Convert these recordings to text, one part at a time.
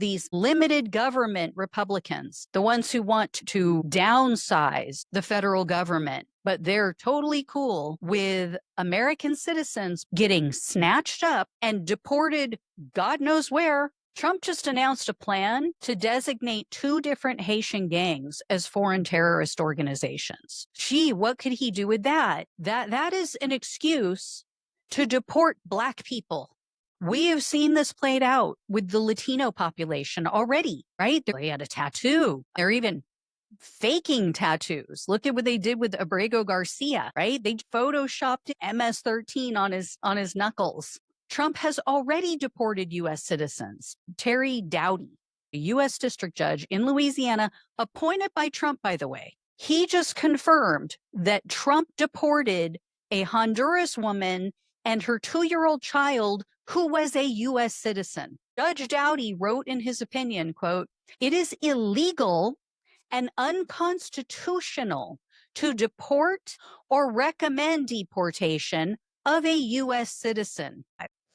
these limited government Republicans, the ones who want to downsize the federal government, but they're totally cool with American citizens getting snatched up and deported God knows where. Trump just announced a plan to designate 2 different Haitian gangs as foreign terrorist organizations. Gee, what could he do with that? That is an excuse to deport Black people. We have seen this played out with the Latino population already, right? They had a tattoo. They're even faking tattoos. Look at what they did with Abrego Garcia, right? They photoshopped MS-13 on his knuckles. Trump has already deported U.S. citizens. Terry Dowdy, a U.S. district judge in Louisiana, appointed by Trump, by the way, he just confirmed that Trump deported a Honduras woman and her 2-year-old child who was a U.S. citizen. Judge Dowdy wrote in his opinion, quote, "It is illegal and unconstitutional to deport or recommend deportation of a U.S. citizen."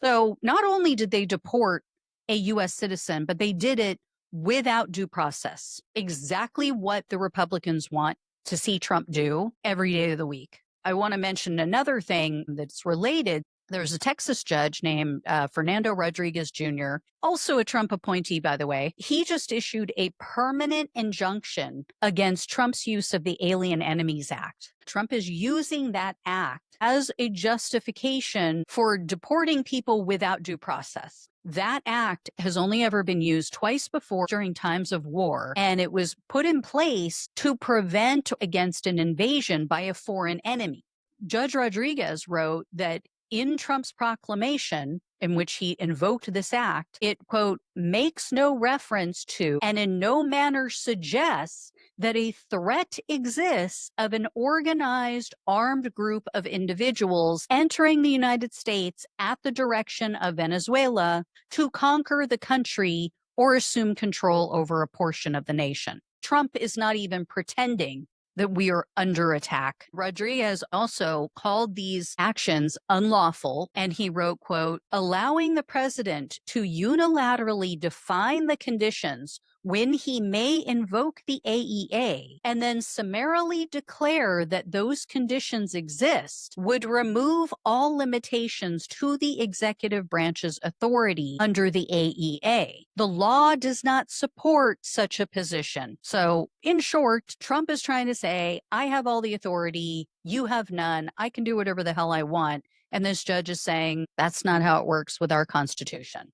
So not only did they deport a U.S. citizen, but they did it without due process. Exactly what the Republicans want to see Trump do every day of the week. I want to mention another thing that's related. There's a Texas judge named Fernando Rodriguez Jr., also a Trump appointee, by the way. He just issued a permanent injunction against Trump's use of the Alien Enemies Act. Trump is using that act as a justification for deporting people without due process. That act has only ever been used twice before during times of war, and it was put in place to prevent against an invasion by a foreign enemy. Judge Rodriguez wrote that in Trump's proclamation, in which he invoked this act, it, quote, "makes no reference to and in no manner suggests that a threat exists of an organized armed group of individuals entering the United States at the direction of Venezuela to conquer the country or assume control over a portion of the nation." Trump is not even pretending that we are under attack. Rodriguez also called these actions unlawful, and he wrote, quote, "allowing the president to unilaterally define the conditions when he may invoke the AEA and then summarily declare that those conditions exist would remove all limitations to the executive branch's authority under the AEA. The law does not support such a position." So, in short, Trump is trying to say, I have all the authority, you have none, I can do whatever the hell I want. And this judge is saying, that's not how it works with our Constitution.